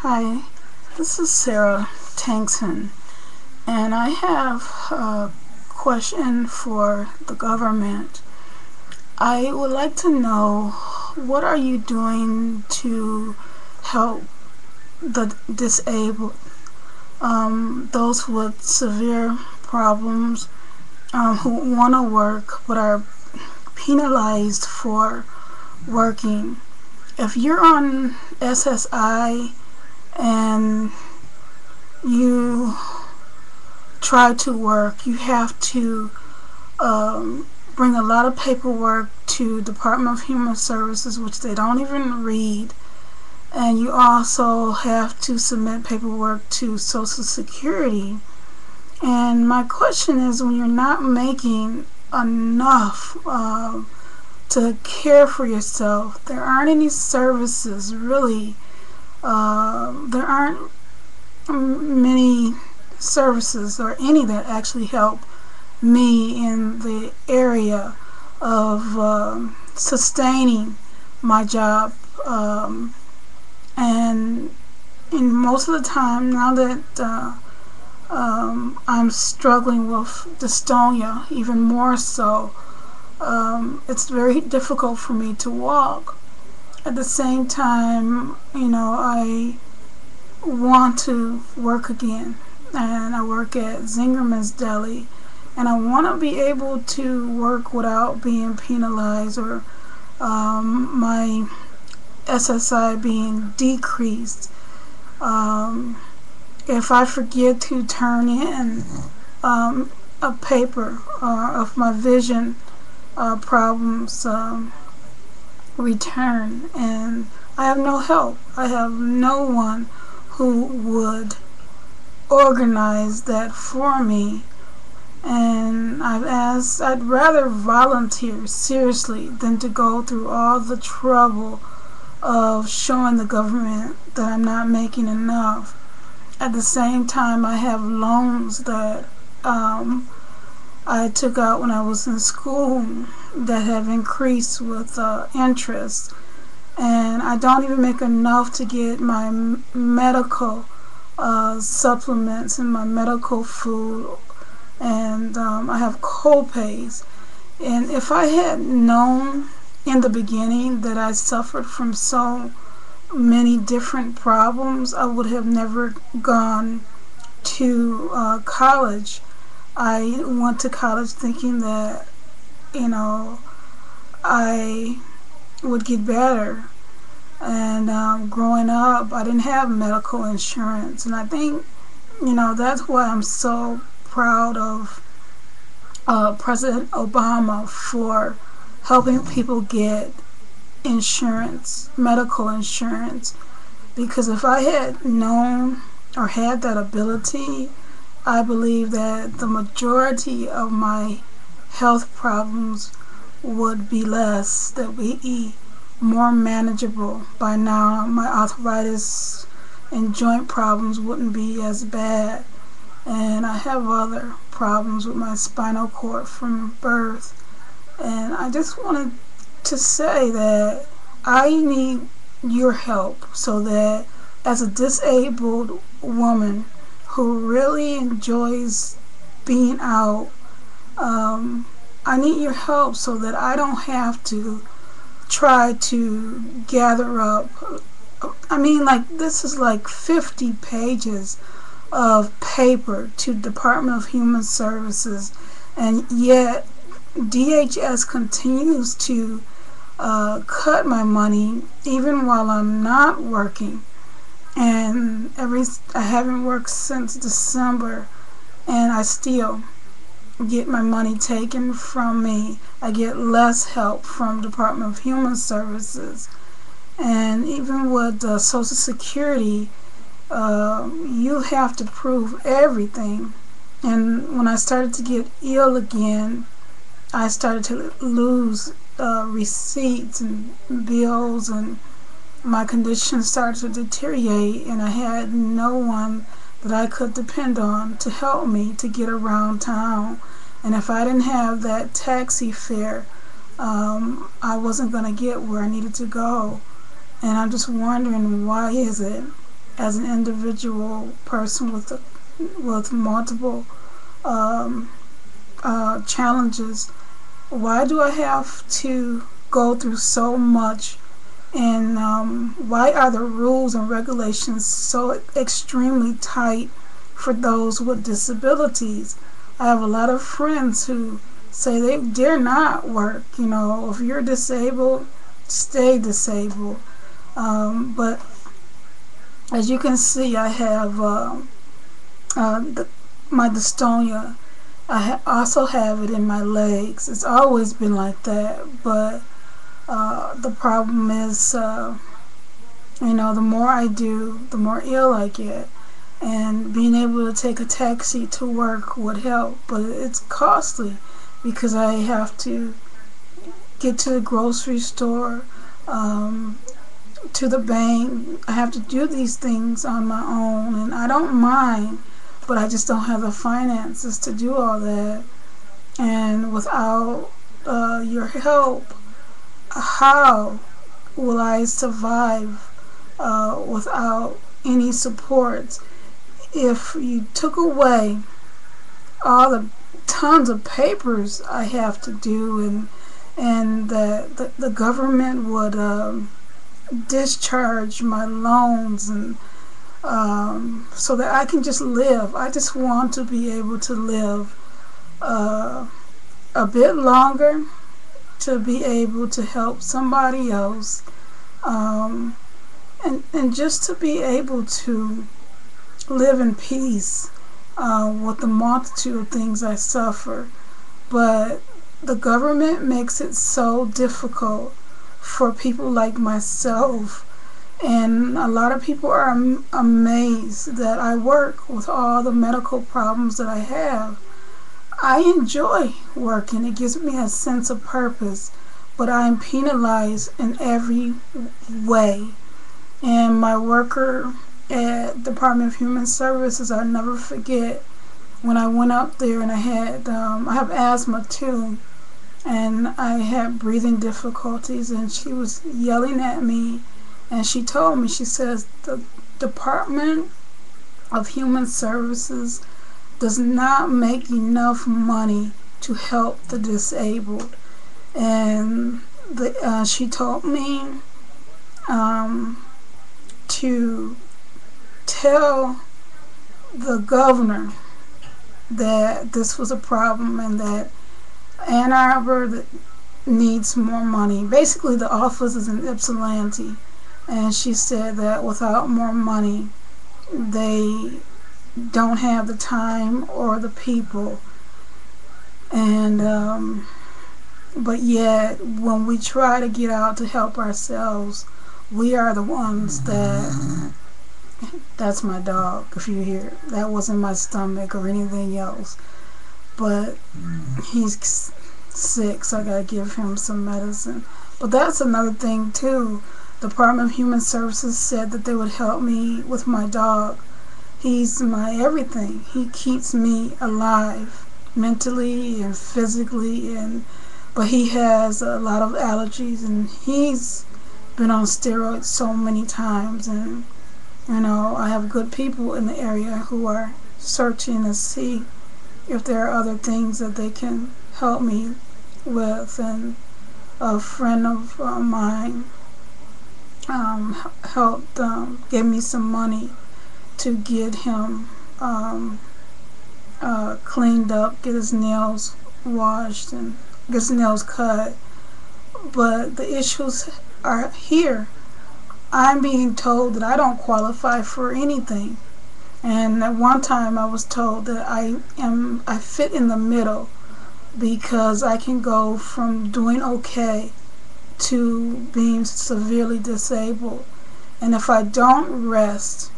Hi, this is Sarah Tankson, and I have a question for the government. I would like to know, what are you doing to help the disabled, those with severe problems, who want to work but are penalized for working. If you're on SSI and you try to work, you have to bring a lot of paperwork to Department of Human Services, which they don't even read, and you also have to submit paperwork to Social Security. And my question is, when you're not making enough to care for yourself, there aren't any services really. There aren't many services or any that actually help me in the area of sustaining my job. And most of the time, now that I'm struggling with dystonia even more so, it's very difficult for me to walk. At the same time, I want to work again, and I work at Zingerman's Deli, and I want to be able to work without being penalized or my SSI being decreased. If I forget to turn in a paper of my vision problems return, and I have no help. I have no one who would organize that for me. And I'd rather volunteer seriously than to go through all the trouble of showing the government that I'm not making enough. At the same time, I have loans that I took out when I was in school that have increased with interest, and I don't even make enough to get my medical supplements and my medical food, and I have co-pays. And if I had known in the beginning that I suffered from so many different problems, I would have never gone to college. I went to college thinking that, I would get better. And growing up, I didn't have medical insurance. And I think, that's why I'm so proud of President Obama for helping people get insurance, medical insurance. Because if I had known or had that ability, I believe that the majority of my health problems would be less, that would be more manageable. By now, my arthritis and joint problems wouldn't be as bad. And I have other problems with my spinal cord from birth. And I just wanted to say that I need your help, so that as a disabled woman who really enjoys being out, I need your help so that I don't have to try to gather up. This is like 50 pages of paper to Department of Human Services, and yet DHS continues to cut my money even while I'm not working. And I haven't worked since December, and I still get my money taken from me. I get less help from Department of Human Services. And even with Social Security, you have to prove everything. And when I started to get ill again, I started to lose receipts and bills, and my condition started to deteriorate, and I had no one that I could depend on to help me to get around town. And if I didn't have that taxi fare, I wasn't going to get where I needed to go. And I'm just wondering, why is it as an individual person with multiple um, challenges, why do I have to go through so much? And why are the rules and regulations so extremely tight for those with disabilities? I have a lot of friends who say they dare not work. If you're disabled, stay disabled. But as you can see, I have my dystonia. I also have it in my legs. It's always been like that, but the problem is, the more I do, the more ill I get. And being able to take a taxi to work would help, but it's costly because I have to get to the grocery store, to the bank. I have to do these things on my own, and I don't mind, but I just don't have the finances to do all that. And without your help, how will I survive without any support? If you took away all the tons of papers I have to do, and the government would discharge my loans, and so that I can just live. I just want to be able to live a bit longer, to be able to help somebody else, and just to be able to live in peace with the multitude of things I suffer. But the government makes it so difficult for people like myself, and a lot of people are amazed that I work with all the medical problems that I have. I enjoy working. It gives me a sense of purpose, but I am penalized in every way. And my worker at Department of Human Services, I'll never forget when I went up there, and I have asthma too, and I had breathing difficulties, and she was yelling at me, and she told me, she says, the Department of Human Services does not make enough money to help the disabled. And she told me to tell the governor that this was a problem, and that Ann Arbor needs more money. Basically, the office is in Ypsilanti, and she said that without more money, they don't have the time or the people. And but yet, when we try to get out to help ourselves, we are the ones that... That's my dog, if you hear. That wasn't my stomach or anything else. But he's sick, so I gotta give him some medicine. But that's another thing too. The Department of Human Services said that they would help me with my dog. He's my everything. He keeps me alive, mentally and physically, but he has a lot of allergies, and he's been on steroids so many times. And I have good people in the area who are searching to see if there are other things that they can help me with. And a friend of mine helped give me some money to get him cleaned up, get his nails washed, and get his nails cut. But the issues are here. I'm being told that I don't qualify for anything. And at one time I was told that I fit in the middle, because I can go from doing okay to being severely disabled. And if I don't rest,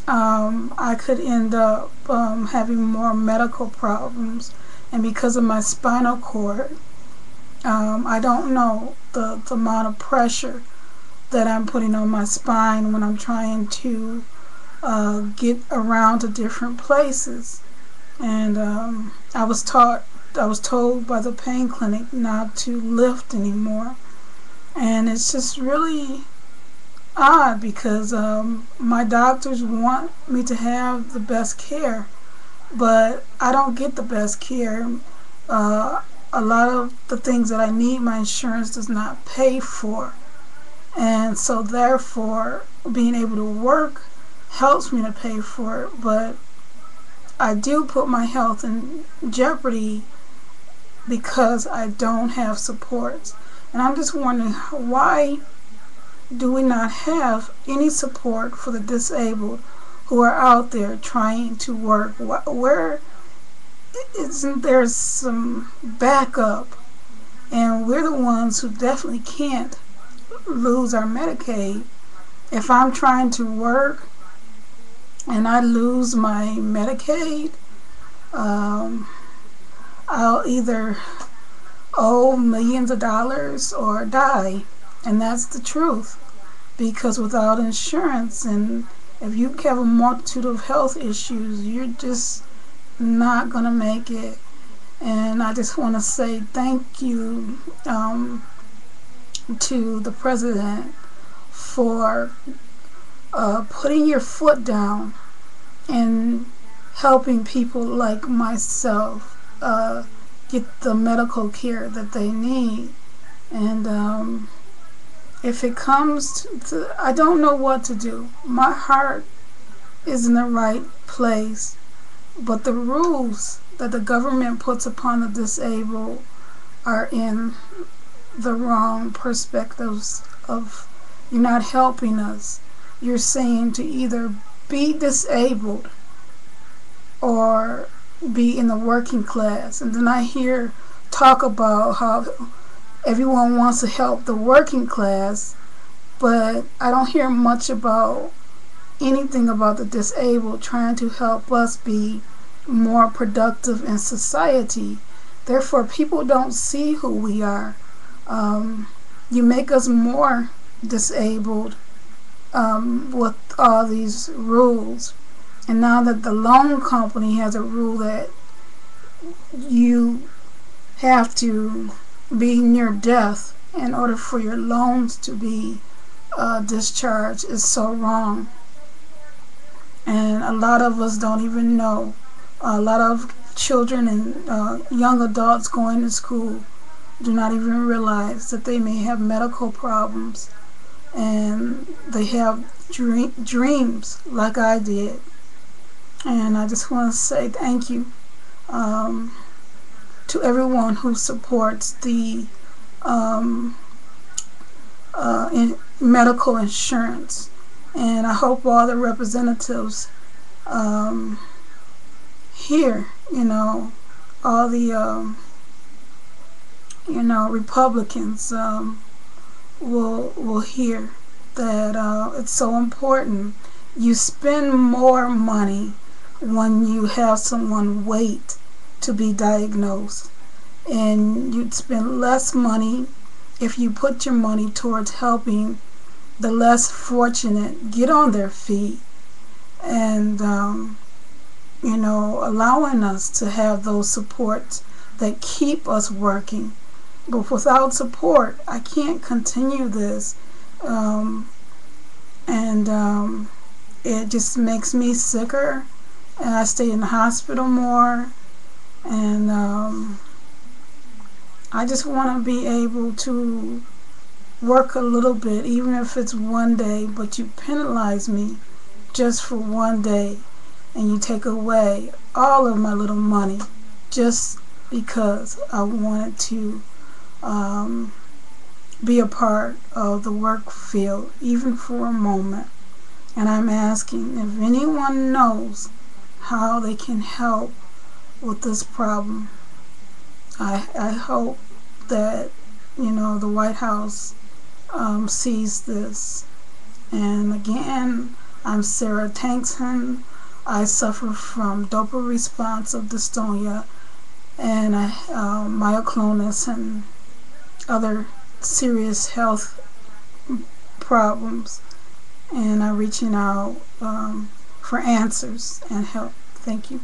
I could end up having more medical problems. And because of my spinal cord, I don't know the amount of pressure that I'm putting on my spine when I'm trying to get around to different places. And I was told by the pain clinic not to lift anymore. And it's just really odd because my doctors want me to have the best care, but I don't get the best care. Uh, a lot of the things that I need, my insurance does not pay for. And so therefore, being able to work helps me to pay for it, but I do put my health in jeopardy because I don't have supports. And I'm just wondering, why do we not have any support for the disabled who are out there trying to work? Where isn't there some backup? And we're the ones who definitely can't lose our Medicaid. If I'm trying to work and I lose my Medicaid, I'll either owe millions of dollars or die. And that's the truth. Because without insurance, and if you have a multitude of health issues, you're just not going to make it. And I just want to say thank you to the president for putting your foot down and helping people like myself get the medical care that they need. And if it comes to, I don't know what to do. My heart is in the right place, but the rules that the government puts upon the disabled are in the wrong perspectives of, you're not helping us. You're saying to either be disabled or be in the working class. And then I hear talk about how everyone wants to help the working class, but I don't hear much about anything about the disabled trying to help us be more productive in society. Therefore, people don't see who we are. You make us more disabled with all these rules. And now that the loan company has a rule that you have to be near death in order for your loans to be discharged, is so wrong. And a lot of us don't even know. A lot of children and young adults going to school do not even realize that they may have medical problems, and they have dreams like I did. And I just want to say thank you to everyone who supports the medical insurance. And I hope all the representatives here, all the Republicans will hear that it's so important. You spend more money when you have someone wait to be diagnosed, and you'd spend less money if you put your money towards helping the less fortunate get on their feet, and allowing us to have those supports that keep us working. But without support, I can't continue this, and it just makes me sicker, and I stay in the hospital more. And I just want to be able to work a little bit, even if it's one day, but you penalize me just for one day, and you take away all of my little money just because I wanted to be a part of the work field, even for a moment. And I'm asking if anyone knows how they can help with this problem. I hope that the White House sees this. And again, I'm Sarah Tankson. I suffer from dopa responsive dystonia and myoclonus and other serious health problems, and I'm reaching out for answers and help. Thank you.